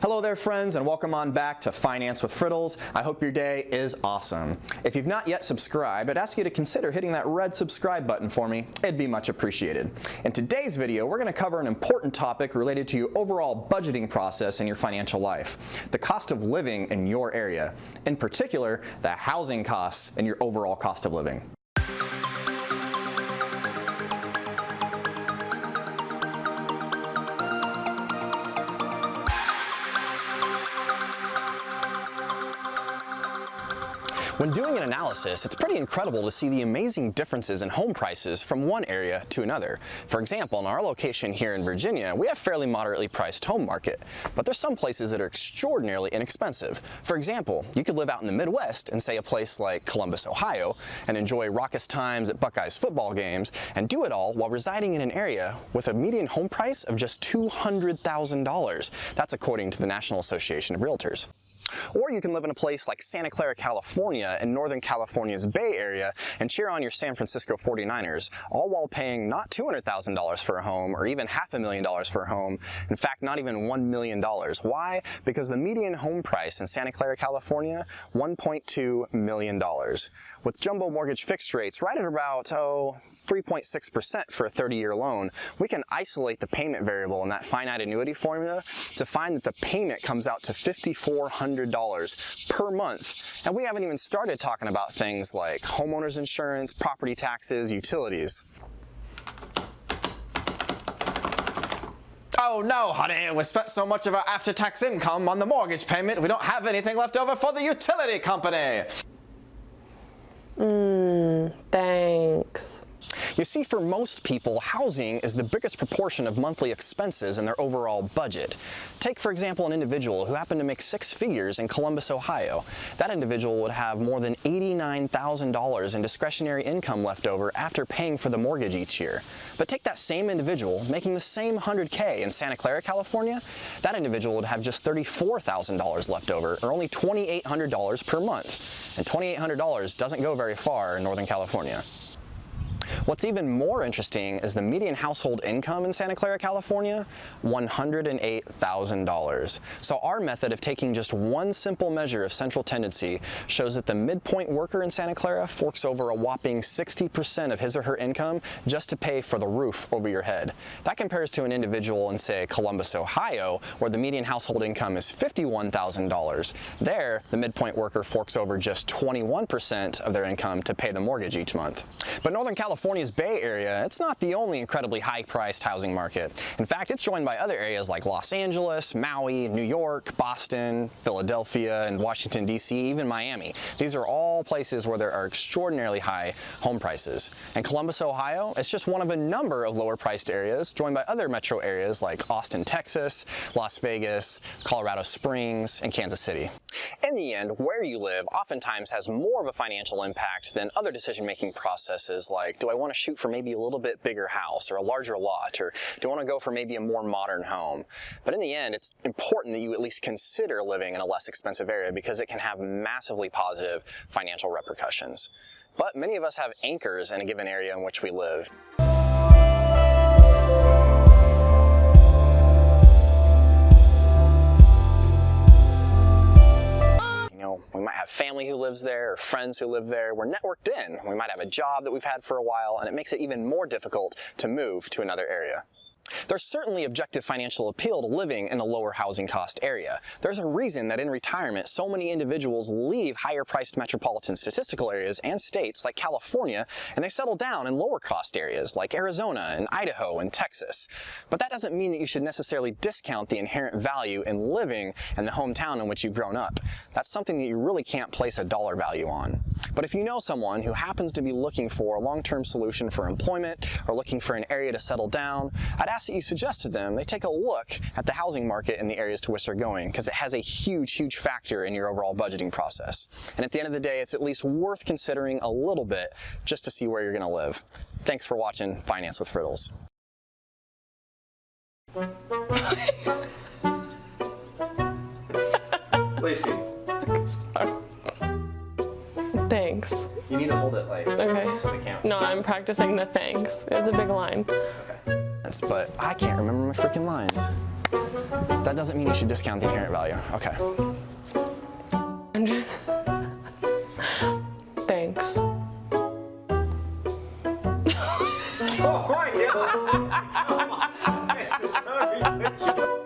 Hello there friends, and welcome on back to Finance with Frittles. I hope your day is awesome. If you've not yet subscribed, I'd ask you to consider hitting that red subscribe button for me. It'd be much appreciated. In today's video, we're going to cover an important topic related to your overall budgeting process in your financial life. The cost of living in your area. In particular, the housing costs and your overall cost of living. When doing an analysis, it's pretty incredible to see the amazing differences in home prices from one area to another. For example, in our location here in Virginia, we have a fairly moderately priced home market, but there's some places that are extraordinarily inexpensive. For example, you could live out in the Midwest and say a place like Columbus, Ohio, and enjoy raucous times at Buckeyes football games, and do it all while residing in an area with a median home price of just $200,000. That's according to the National Association of Realtors. Or you can live in a place like Santa Clara, California, in Northern California's Bay Area and cheer on your San Francisco 49ers, all while paying not $200,000 for a home or even $500,000 for a home, in fact not even $1 million. Why? Because the median home price in Santa Clara, California, $1.2 million. With jumbo mortgage fixed rates right at about 3.6% for a 30-year loan, we can isolate the payment variable in that finite annuity formula to find that the payment comes out to $5,400 per month. And we haven't even started talking about things like homeowners insurance, property taxes, utilities. Oh no, honey, we spent so much of our after-tax income on the mortgage payment, we don't have anything left over for the utility company. Thanks. You see, for most people, housing is the biggest proportion of monthly expenses in their overall budget. Take, for example, an individual who happened to make 6 figures in Columbus, Ohio. That individual would have more than $89,000 in discretionary income left over after paying for the mortgage each year. But take that same individual making the same $100K in Santa Clara, California. That individual would have just $34,000 left over, or only $2,800 per month. And $2,800 doesn't go very far in Northern California. What's even more interesting is the median household income in Santa Clara, California, $108,000. So our method of taking just one simple measure of central tendency shows that the midpoint worker in Santa Clara forks over a whopping 60% of his or her income just to pay for the roof over your head. That compares to an individual in, say, Columbus, Ohio, where the median household income is $51,000. There, the midpoint worker forks over just 21% of their income to pay the mortgage each month. But Northern California's Bay Area, it's not the only incredibly high-priced housing market. In fact, it's joined by other areas like Los Angeles, Maui, New York, Boston, Philadelphia, and Washington, D.C., even Miami. These are all places where there are extraordinarily high home prices. And Columbus, Ohio, it's just one of a number of lower-priced areas, joined by other metro areas like Austin, Texas, Las Vegas, Colorado Springs, and Kansas City. In the end, where you live oftentimes has more of a financial impact than other decision-making processes like, do I want to shoot for maybe a little bit bigger house or a larger lot, or do I want to go for maybe a more modern home? But in the end, it's important that you at least consider living in a less expensive area because it can have massively positive financial repercussions. But many of us have anchors in a given area in which we live. We might have family who lives there or friends who live there. We're networked in. We might have a job that we've had for a while, and it makes it even more difficult to move to another area. There's certainly objective financial appeal to living in a lower housing cost area. There's a reason that in retirement, so many individuals leave higher priced metropolitan statistical areas and states like California, and they settle down in lower cost areas like Arizona and Idaho and Texas. But that doesn't mean that you should necessarily discount the inherent value in living in the hometown in which you've grown up. That's something that you really can't place a dollar value on. But if you know someone who happens to be looking for a long-term solution for employment or looking for an area to settle down, I'd ask that you suggest to them they take a look at the housing market in the areas to which they're going, because it has a huge factor in your overall budgeting process. And at the end of the day, it's at least worth considering a little bit just to see where you're going to live. Thanks for watching Finance with Frittles. Lacey. Sorry. Thanks. You need to hold it like okay. So the camera. No, I'm practicing the thanks. It's a big line. Okay. But I can't remember my freaking lines. That doesn't mean you should discount the inherent value. Okay. Thanks. Oh my gosh! Come on. This is so ridiculous.